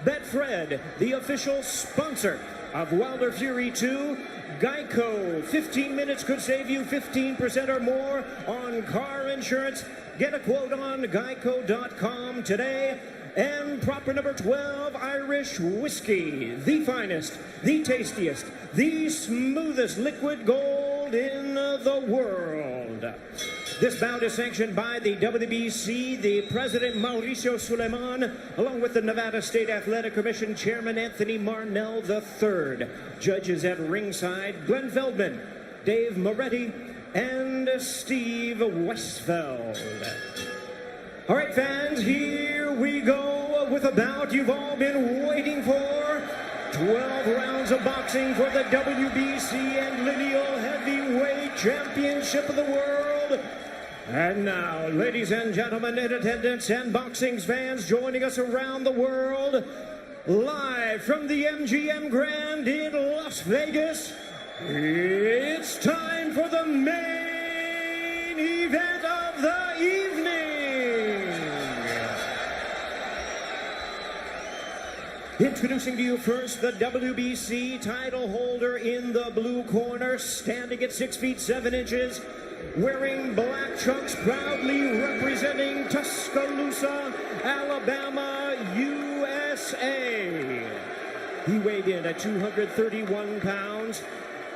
Betfred, the official sponsor of Uайлдер-Фьюри 2. Geico, 15 minutes could save you 15% or more on car insurance. Get a quote on geico.com today. And proper number 12, Irish whiskey, the finest, the tastiest, the smoothest liquid gold in the world. This bout is sanctioned by the WBC, the President Mauricio Suleiman, along with the Nevada State Athletic Commission Chairman Anthony Marnell III. Judges at ringside, Glenn Feldman, Dave Moretti, and Steve Westfeld. All right, fans, here we go with a bout you've all been waiting for. 12 rounds of boxing for the WBC and Lineal Heavyweight Championship of the World. And now, ladies and gentlemen in attendance and boxing fans joining us around the world, live from the MGM Grand in Las Vegas, it's time for the main event of the evening. Introducing to you first the WBC title holder in the blue corner, standing at 6 feet 7 inches, wearing black trunks, proudly representing Tuscaloosa, Alabama, USA. He weighed in at 231 pounds.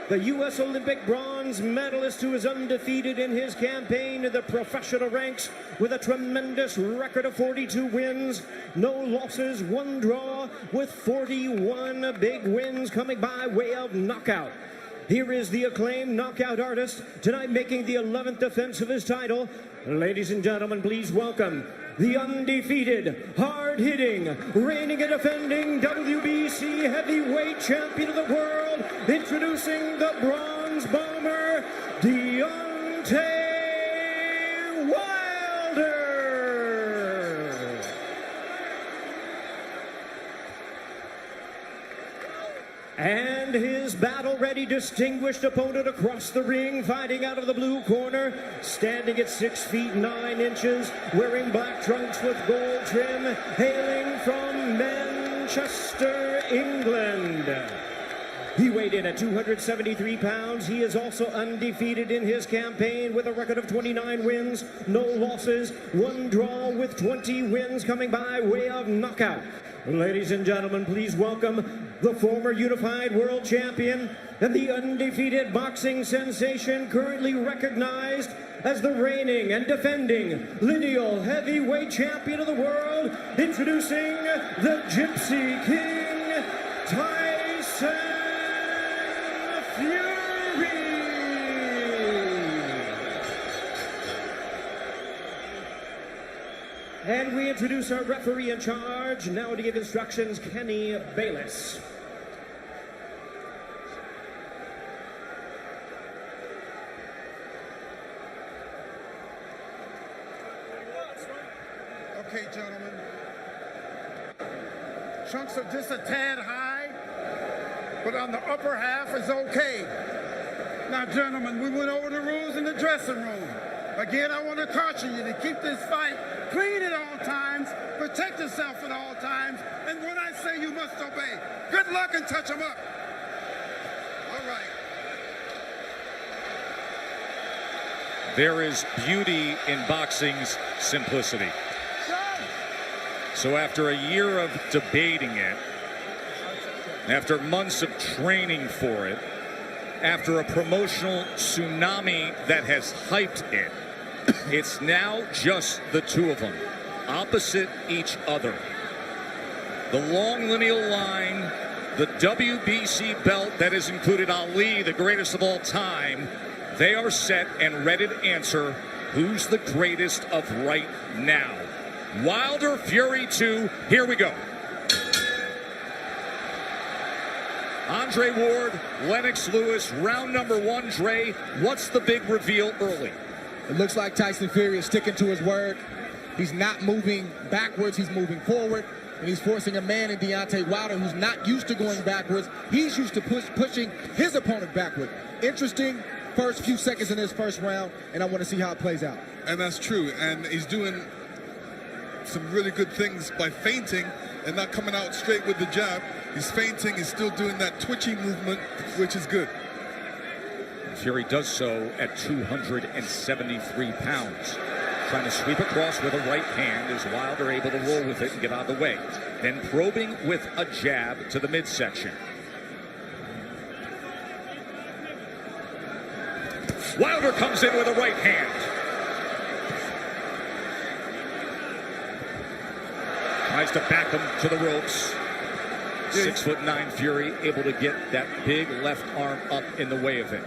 The U.S. Olympic bronze medalist who is undefeated in his campaign in the professional ranks with a tremendous record of 42 wins, no losses, 1 draw, with 41 big wins coming by way of knockout. Here is the acclaimed knockout artist, tonight making the 11th defense of his title. Ladies and gentlemen, please welcome the undefeated, hard-hitting, reigning and defending WBC heavyweight champion of the world, introducing the bronze bomber, Deontey Uайлдер. And his battle-ready, distinguished opponent across the ring, fighting out of the blue corner, standing at 6 feet 9 inches, wearing black trunks with gold trim, hailing from Manchester, England. He weighed in at 273 pounds. He is also undefeated in his campaign with a record of 29 wins, no losses, 1 draw, with 20 wins coming by way of knockout. Ladies and gentlemen, please welcome the former unified world champion and the undefeated boxing sensation, currently recognized as the reigning and defending lineal heavyweight champion of the world, introducing the Gypsy King, Taison Fьюри. And we introduce our referee in charge, now to give instructions, Kenny Bayless. Okay, gentlemen. Trunks are just a tad high, but on the upper half is okay. Now, gentlemen, we went over the rules in the dressing room. Again, I want to caution you to keep this fight clean at all times, protect yourself at all times, and when I say you must obey, good luck and touch them up. All right. There is beauty in boxing's simplicity. So after a year of debating it, after months of training for it, after a promotional tsunami that has hyped it, it's now just the two of them, opposite each other. The long lineal line, the WBC belt that has included Ali, the greatest of all time, they are set and ready to answer who's the greatest of right now. Uайлдер-Фьюри 2, here we go. Andre Ward, Lennox Lewis, round number 1. Dre, what's the big reveal early? It looks like Taison Fьюri is sticking to his word. He's not moving backwards, he's moving forward. And he's forcing a man in Deontei Uайлдер who's not used to going backwards. He's used to pushing his opponent backward. Interesting first few seconds in this first round, and I want to see how it plays out. And that's true. And he's doing some really good things by feinting and not coming out straight with the jab. He's feinting, he's still doing that twitchy movement, which is good. Fьюri does so at 273 pounds. Trying to sweep across with a right hand as Uylder able to roll with it and get out of the way. Then probing with a jab to the midsection. Uylder comes in with a right hand. Tries to back him to the ropes. 6'9" Fьюri able to get that big left arm up in the way of it.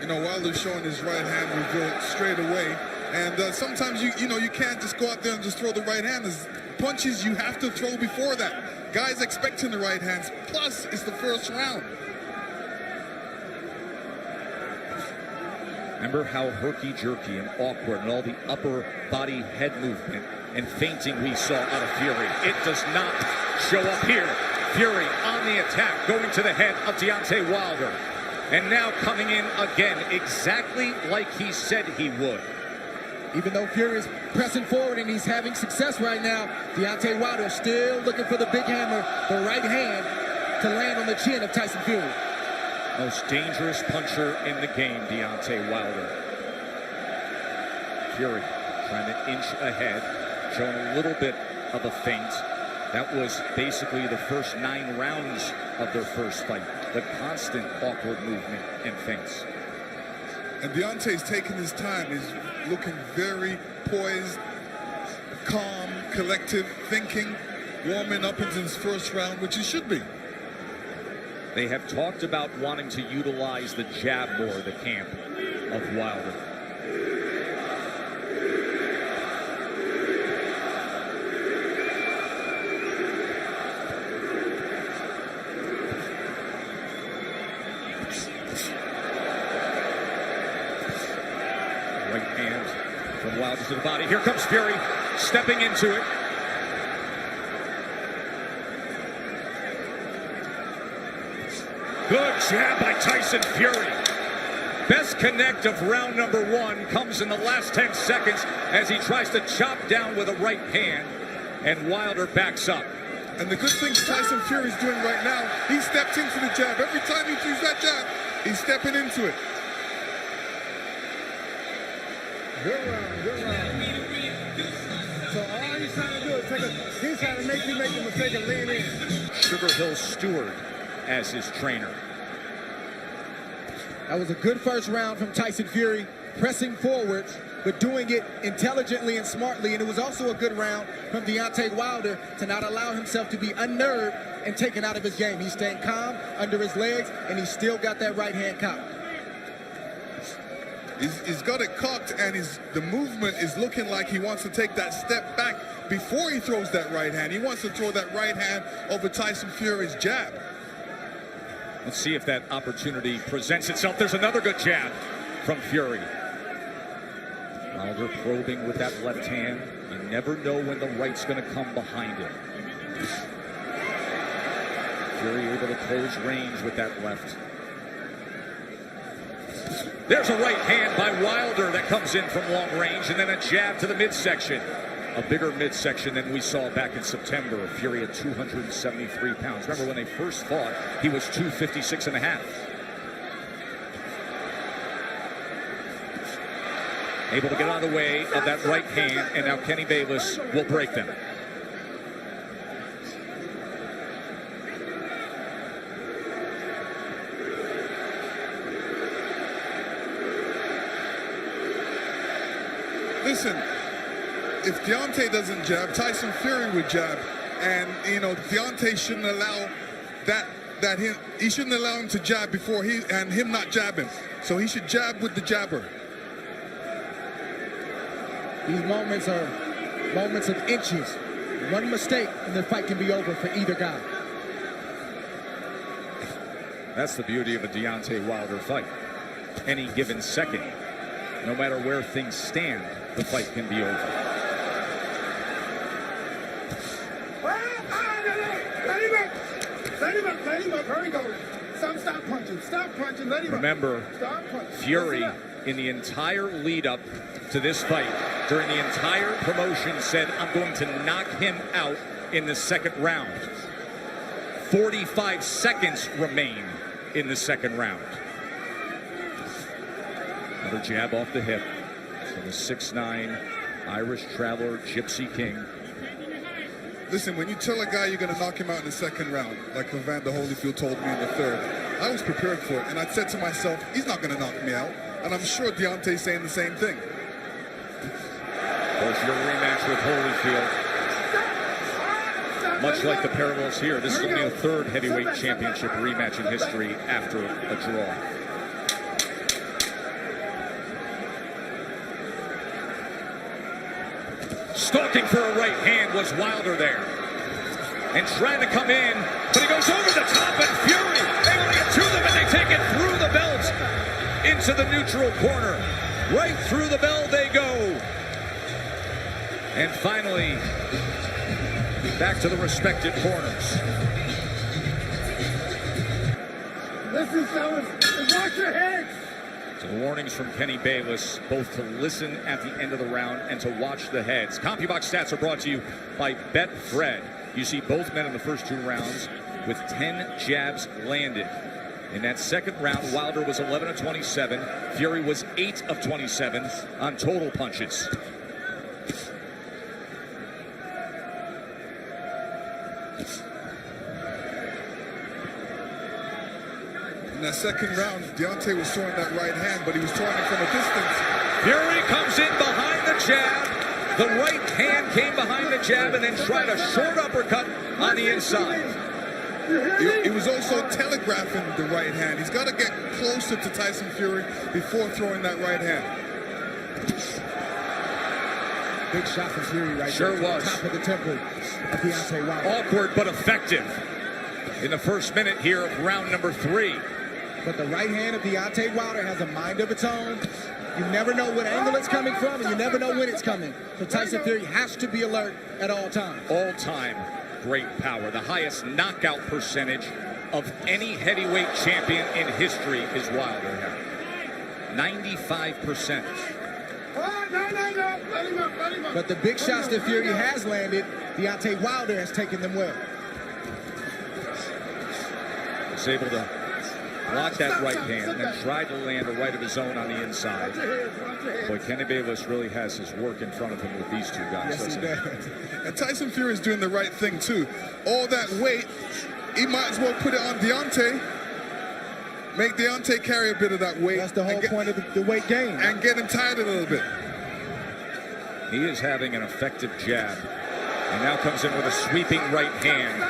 You know, Uylder's showing his right hand reveal straight away. And sometimes you can't just go out there and just throw the right hand. There's punches you have to throw before that. Guys expecting the right hands. Plus, it's the first round. Remember how herky-jerky and awkward and all the upper body head movement and feinting we saw out of Fьюri. It does not show up here. Fьюri on the attack, going to the head of Deontei Uайлдер. And now coming in again, exactly like he said he would. Even though Fьюri is pressing forward and he's having success right now, Deontei Uайлder still looking for the big hammer, the right hand, to land on the chin of Tyson Fьюri. Most dangerous puncher in the game, Deontei Uайлder. Fьюri trying to inch ahead, showing a little bit of a feint. That was basically the first 9 rounds of their first fight. The constant awkward movement and feints. And Deontei's taking his time. He's looking very poised, calm, collective, thinking, warming up into his first round, which he should be. They have talked about wanting to utilize the jab more, the camp of Uylder. Right hand from Uylder to the body. Here comes Fьюri stepping into it. Good jab by Tyson Fьюri. Best connect of round number 1 comes in the last 10 seconds as he tries to chop down with a right hand, and Uylder backs up. And the good thing Tyson Fьюri's doing right now, he steps into the jab. Every time he throws that jab, he's stepping into it. Good round, good round. So all he's trying to do is he's trying to make you make the mistake of lean in. Sugar Hill Stewart as his trainer. That was a good first round from Tyson Fьюri, pressing forward, but doing it intelligently and smartly. And it was also a good round from Deontei Uylder to not allow himself to be unnerved and taken out of his game. He's staying calm under his legs, and he's still got that right hand cocked. He's got it cocked, and the movement is looking like he wants to take that step back before he throws that right hand. He wants to throw that right hand over Tyson Fьюri's jab. Let's see if that opportunity presents itself. There's another good jab from Fьюri. Uylder probing with that left hand. You never know when the right's going to come behind it. Fьюri able to close range with that left. There's a right hand by Uylder that comes in from long range, and then a jab to the midsection. A bigger midsection than we saw back in September. Fьюri at 273 pounds. Remember when they first fought, he was 256.5. Able to get out of the way of that right hand, and now Kenny Bayless will break them. Listen, if Deontei doesn't jab, Tyson Fьюri would jab. And, you know, Deontei shouldn't allow he shouldn't allow him to jab before him not jabbing. So he should jab with the jabber. These moments are moments of inches. One mistake and the fight can be over for either guy. That's the beauty of a Deontei Uylder fight. Any given second, no matter where things stand, the fight can be over. Let him up. Hurry, go. Stop punching. Stop punching. Let him Remember, up. Stop punching. Fьюri, in the entire lead up to this fight, during the entire promotion, said, I'm going to knock him out in the second round. 45 seconds remain in the second round. Another jab off the hip from the 6'9" Irish traveler Gypsy King. Listen, when you tell a guy you're going to knock him out in the second round, like Evander Holyfield told me in the third, I was prepared for it, and I said to myself, he's not going to knock me out. And I'm sure Deonte's saying the same thing. Of course, your rematch with Holyfield. Much like the parallels here, this is only the third heavyweight championship rematch in history after a draw. Stalking for a right hand was Wilder there. And trying to come in, but he goes over the top, and Fьюри able to get to them, and they take it through the belt into the neutral corner. Right through the bell they go. And finally, back to the respective corners. Listen, fellas, watch your heads. So the warnings from Kenny Bayless, both to listen at the end of the round and to watch the heads. CompuBox stats are brought to you by Betfred. You see both men in the first two rounds with 10 jabs landed. In that second round, Wilder was 11 of 27. Fьюри was 8 of 27 on total punches. In that second round, Deonte was throwing that right hand, but he was throwing it from a distance. Fьюri comes in behind the jab. The right hand came behind the jab and then tried a short uppercut on the inside. He was also telegraphing the right hand. He's got to get closer to Tyson Fьюri before throwing that right hand. Big shot from Fьюri right Sure there. was. Top of the temple of Deonte Wilder. Awkward but effective in the first minute here of round number 3. But the right hand of Deonte Wilder has a mind of its own. You never know what angle it's coming from, and you never know when it's coming. So Tyson Fьюri has to be alert at all times. All time great power. The highest knockout percentage of any heavyweight champion in history is Wilder here. 95%. But the big shots that Fьюri has landed, Deonte Wilder has taken them well. Was able to block that right hand and then tried to land a right of his own on the inside. Boy, Kenny Bayless really has his work in front of him with these two guys. Yes, he does. And Tyson Fьюri is doing the right thing, too. All that weight, he might as well put it on Deonte. Make Deonte carry a bit of that weight. That's the whole point of the weight gain. And get him tired a little bit. He is having an effective jab. And now comes in with a sweeping right hand.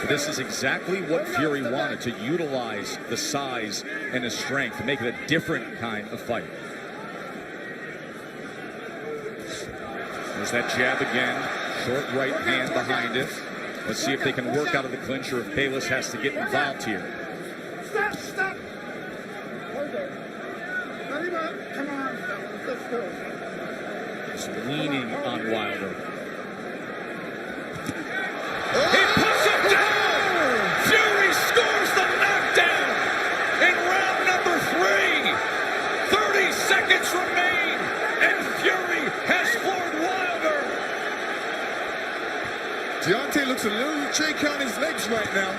This is exactly what Fьюri wanted, to utilize the size and the strength to make it a different kind of fight. There's that jab again. Short right hand behind it. Let's see if they can work out of the clinch or if Bayless has to get involved here. Stop, stop. Come on, let's go. Just leaning on Wilder. He puts him down! Fьюri scores the knockdown in round number 3. 30 seconds remain, and Fьюri has floored Wilder. Deonte looks a little shaky on his legs right now.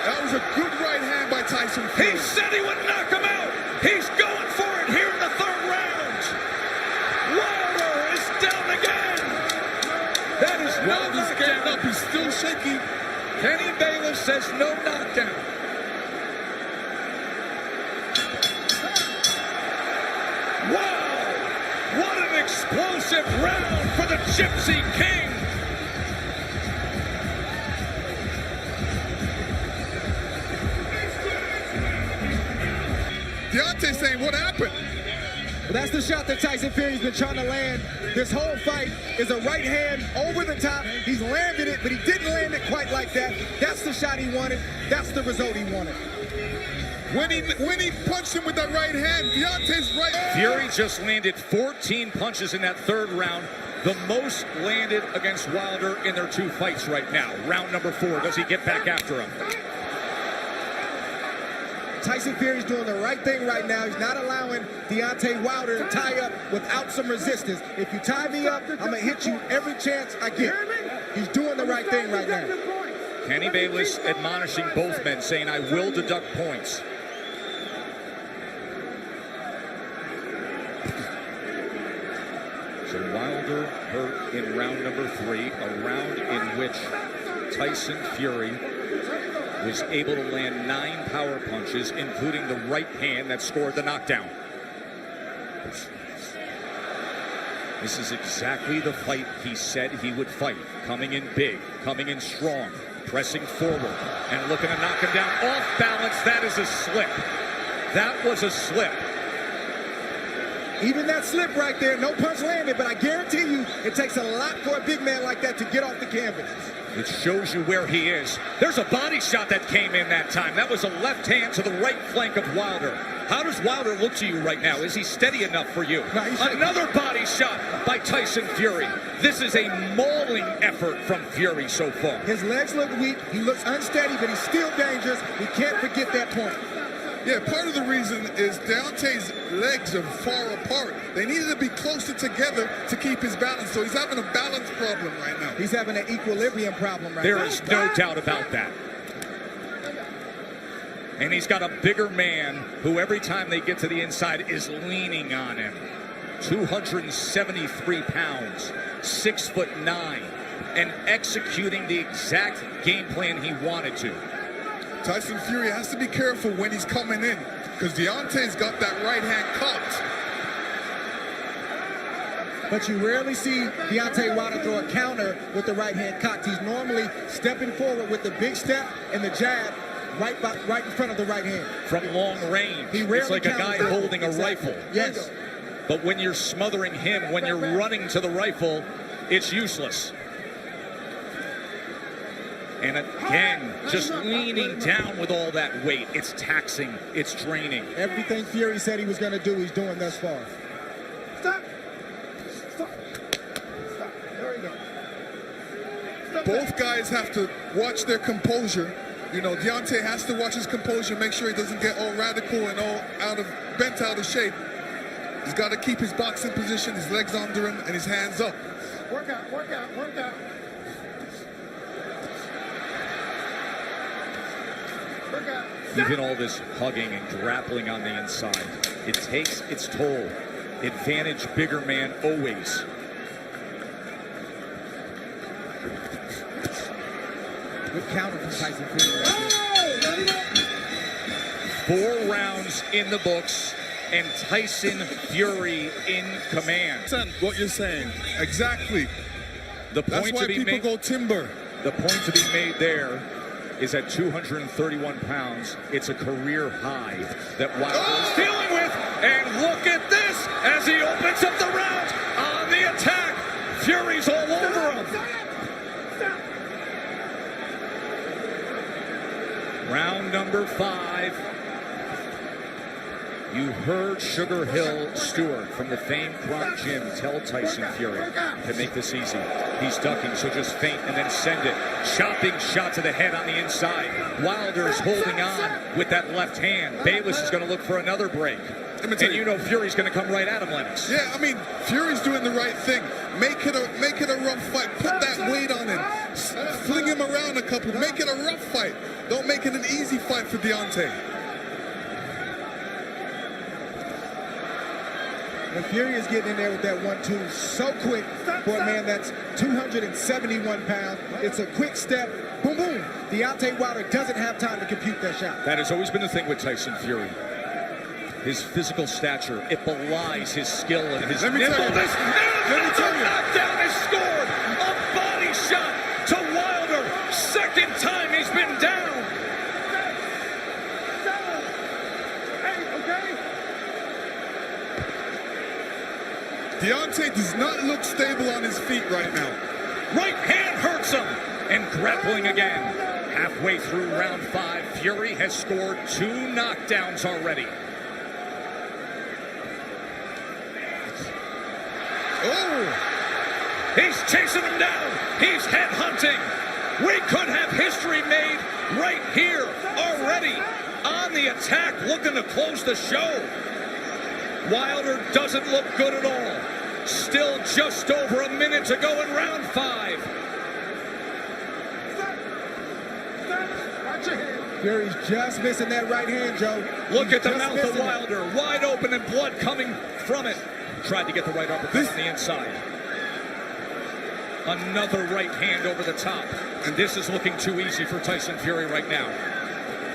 That was a good right hand by Tyson Fьюri. He said he would knock him out. He's going for it here in the third round. Wilder is down again. That is Wilder's getting up. He's still shaky. Kenny Bayless says no knockdown. Wow! What an explosive round for the Gypsy King. Deonte saying, what happened? Well, that's the shot that Tyson Fьюri's been trying to land. This whole fight is a right hand over the top. He's landed it, but he didn't land it quite like that. That's the shot he wanted. That's the result he wanted. When he punched him with that right hand, Deonte's right. Fьюri just landed 14 punches in that third round. The most landed against Wilder in their 2 fights right now. Round number 4. Does he get back after him? Tyson Fьюri's doing the right thing right now. He's not allowing Deonte Wilder to tie up without some resistance. If you tie me up, I'm going to hit you every chance I get. He's doing the right thing right now. Kenny Bayless admonishing both men, saying, I will deduct points. So Uylder hurt in round number 3, a round in which Taison Fьюри was able to land 9 power punches, including the right hand that scored the knockdown. This is exactly the fight he said he would fight. Coming in big, coming in strong, pressing forward, and looking to knock him down off balance. That is a slip. That was a slip. Even that slip right there, no punch landed, but I guarantee you it takes a lot for a big man like that to get off the canvas. It shows you where he is. There's a body shot that came in that time. That was a left hand to the right flank of Uylder. How does Uylder look to you right now? Is he steady enough for you? No, another body shot by Taison Fьюри. This is a mauling effort from Fьюri so far. His legs look weak. He looks unsteady, but he's still dangerous. We can't forget that point. Yeah, part of the reason is Deonte's legs are far apart. They needed to be closer together to keep his balance, so he's having a balance problem right now. He's having an equilibrium problem right now. There is no doubt about that. And he's got a bigger man who every time they get to the inside is leaning on him. 273 pounds, 6'9", and executing the exact game plan he wanted to. Taison Fьюri has to be careful when he's coming in, because Deonte's got that right hand cocked. But you rarely see Deontei Wilder throw a counter with the right hand cocked. He's normally stepping forward with the big step and the jab right in front of the right hand. From long range, it's like a guy holding a rifle. Yes. But when you're smothering him, when you're running to the rifle, it's useless. And again, just leaning down with all that weight. It's taxing, it's draining. Everything Fьюri said he was going to do, he's doing thus far. Stop. Stop. Stop. There we go. Stop. Both guys have to watch their composure. You know, Deonte has to watch his composure, make sure he doesn't get all radical and all bent out of shape. He's got to keep his boxing position, his legs under him, and his hands up. Work out, work out, work out. Even all this hugging and grappling on the inside, it takes its toll. Advantage bigger man always. Good counter from Taison Fьюri. 4 rounds in the books, and Taison Fьюri in command. What you're saying, exactly. The That's point why to be people made. go timber. The point to be made there is at 231 pounds. It's a career high that Wilder is dealing with. And look at this as he opens up the round on the attack. Fьюri's all over him. Round number 5. You heard Sugar Hill Stewart from the famed Crunch Gym tell Taison Fьюri to make this easy. He's ducking, so just feint and then send it. Chopping shot to the head on the inside. Wilder's holding on with that left hand. Bayless is going to look for another break. And you know Fьюri's going to come right at him, Lennox. Yeah, I mean, Fьюri's doing the right thing. Make it a rough fight. Put that weight on him. Fling him around a couple. Make it a rough fight. Don't make it an easy fight for Deonte. And Fьюri is getting in there with that 1-2 so quick for a man that's 271 pounds. It's a quick step. Boom, boom. Deonte Wilder doesn't have time to compute that shot. That has always been the thing with Taison Fьюri. His physical stature, it belies his skill and his nimbleness. Knockdown is scored. A body shot to Wilder. Second time he's been down. Deonte does not look stable on his feet right now. Right hand hurts him. And grappling again. Halfway through round 5, Fьюri has scored 2 knockdowns already. Oh! He's chasing him down. He's head hunting. We could have history made right here already. On the attack, looking to close the show. Wilder doesn't look good at all. Still just over a minute to go in round 5. Fury's just missing that right hand, Joe. Look at the Just mouth of missing it. Wilder, wide open and blood coming from it. Tried to get the right uppercut on the inside. Another right hand over the top. And this is looking too easy for Tayson Fьюри right now.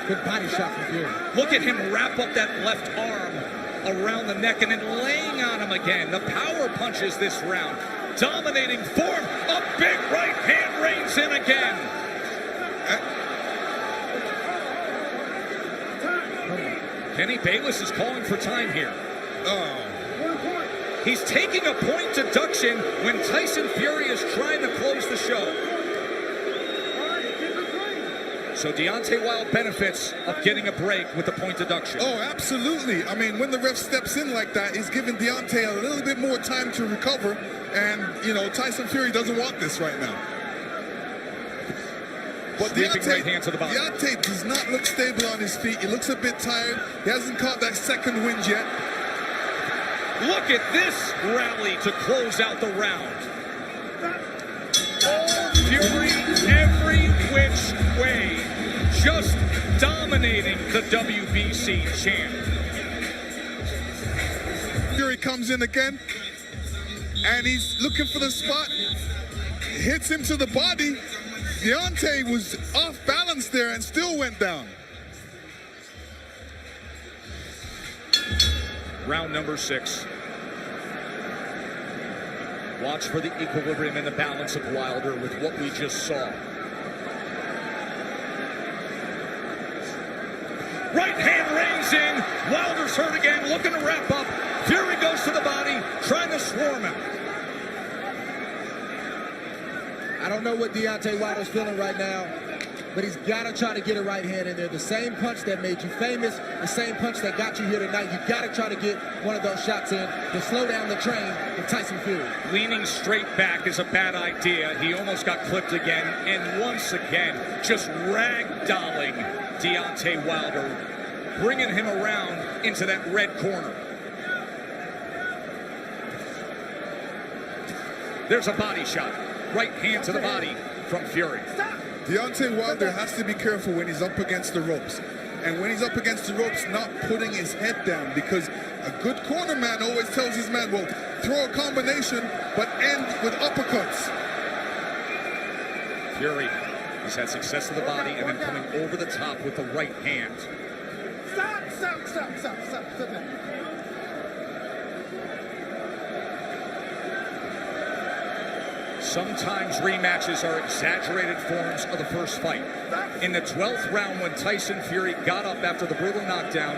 Good body shot from Fury. Look at him wrap up that left arm around the neck and then laying on him again. The power punches this round. Dominating form. A big right hand reigns in again. Kenny Bayless is calling for time here. He's taking a point deduction when Tayson Fьюri is trying to close the show. So Deontei Wilder benefits of getting a break with the point deduction. Oh, absolutely. I mean, when the ref steps in like that, he's giving Deontei a little bit more time to recover. And, you know, Tayson Fьюri doesn't want this right now. But Right hand to the body. Deontei does not look stable on his feet. He looks a bit tired. He hasn't caught that second wind yet. Look at this rally to close out the round. Oh, Fьюri every which way, just dominating the WBC champ. Fьюri comes in again, and he's looking for the spot. Hits him to the body. Deontei was off balance there and still went down. Round number 6. Watch for the equilibrium and the balance of Wilder with what we just saw. Right hand reins in. Wilder's hurt again, looking to wrap up. Fьюri goes to the body, trying to swarm him. I don't know what Deontei Wilder's feeling right now, but he's got to try to get a right hand in there. The same punch that made you famous, the same punch that got you here tonight. You got to try to get one of those shots in to slow down the train with Tayson Fьюri. Leaning straight back is a bad idea. He almost got clipped again, and once again, just ragdolling Deontei Wilder, bringing him around into that red corner. There's a body shot. Right hand to the body from Fьюri. Deontei Wilder has to be careful when he's up against the ropes. And when he's up against the ropes, not putting his head down, because a good corner man always tells his man, well, throw a combination, but end with uppercuts. Fьюri has had success to the body and then coming over the top with the right hand. Stop. Sometimes rematches are exaggerated forms of the first fight. In the 12th round, when Tayson Fьюri got up after the brutal knockdown,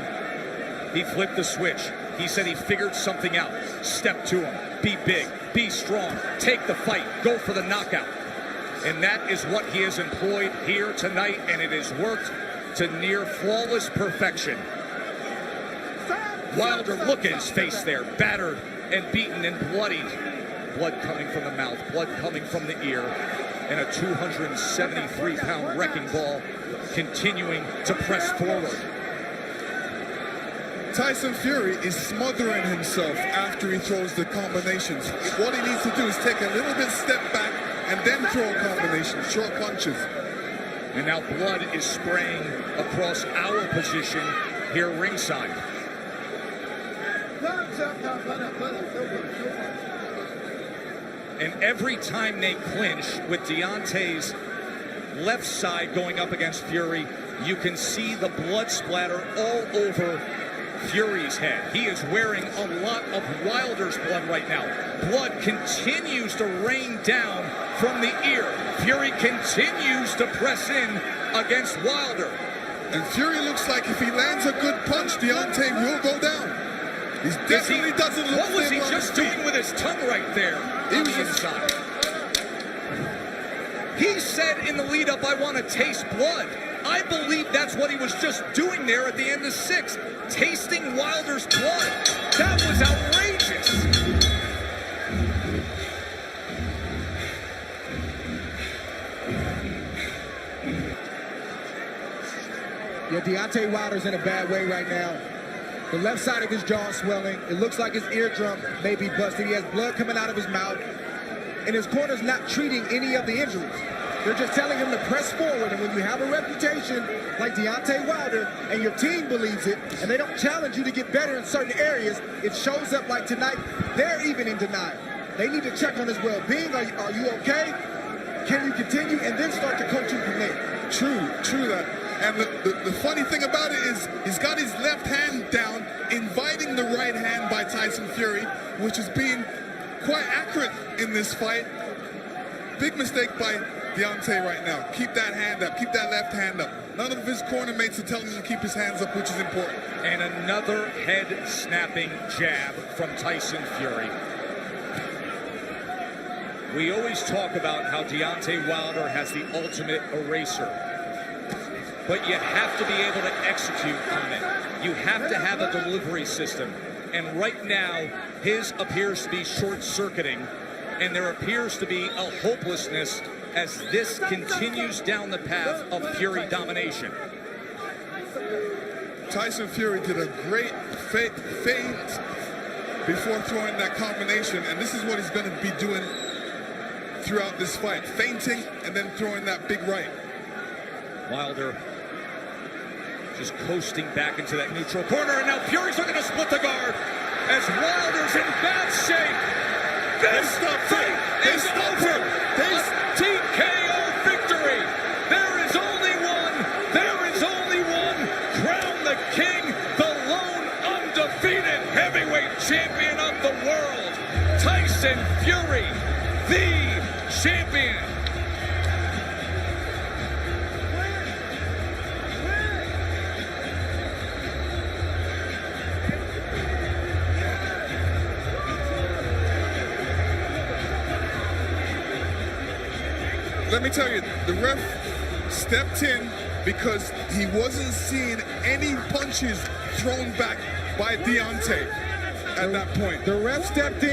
he flipped the switch. He said he figured something out. Step to him. Be big. Be strong. Take the fight. Go for the knockout. And that is what he has employed here tonight, and it has worked to near flawless perfection. Wilder, look at his face there. Battered and beaten and bloodied. Blood coming from the mouth, blood coming from the ear, and a 273-pound wrecking ball continuing to press forward. Tayson Fьюri is smothering himself after he throws the combinations. What he needs to do is take a little bit step back and then throw a combination, short punches. And now blood is spraying across our position here ringside. And every time they clinch with Deontei's left side going up against Fьюri, you can see the blood splatter all over Fьюri's head. He is wearing a lot of Wilder's blood right now. Blood continues to rain down from the ear. Fьюri continues to press in against Wilder. And Fьюri looks like if he lands a good punch, Deontei will go down. He definitely doesn't look What was he stable on just his feet. doing with his tongue right there on the inside? He said in the lead-up, I want to taste blood. I believe that's what he was just doing there at the end of 6, tasting Wilder's blood. That was outrageous. Yeah, Deontei Wilder's in a bad way right now. The left side of his jaw is swelling. It looks like his eardrum may be busted. He has blood coming out of his mouth. And his corner's not treating any of the injuries. They're just telling him to press forward. And when you have a reputation like Deontei Uwilder and your team believes it, and they don't challenge you to get better in certain areas, it shows up like tonight. They're even in denial. They need to check on his well-being. Are you okay? Can you continue? And then start to coach him from there. True that. And the funny thing about it is he's got his left hand down, inviting the right hand by Taison Fьюри, which is being quite accurate in this fight. Big mistake by Deontei right now. Keep that hand up. Keep that left hand up. None of his corner mates are telling him to keep his hands up, which is important. And another head-snapping jab from Taison Fьюri. We always talk about how Deontei Uwilder has the ultimate eraser. But you have to be able to execute on it. You have to have a delivery system. And right now, his appears to be short-circuiting, and there appears to be a hopelessness as this continues down the path of Fьюri domination. Taison Fьюri did a great feint before throwing that combination, and this is what he's going to be doing throughout this fight. Feinting and then throwing that big right. Wilder just coasting back into that neutral corner, and now Fьюri's looking to split the guard as Wilder's in bad shape. This fight is over. This TKO victory. There is only one. There is only one. Crown the king, the lone undefeated heavyweight champion of the world, Taison Fьюri, the champion. Let me tell you, the ref stepped in because he wasn't seeing any punches thrown back by Deontei at that point. The ref stepped in.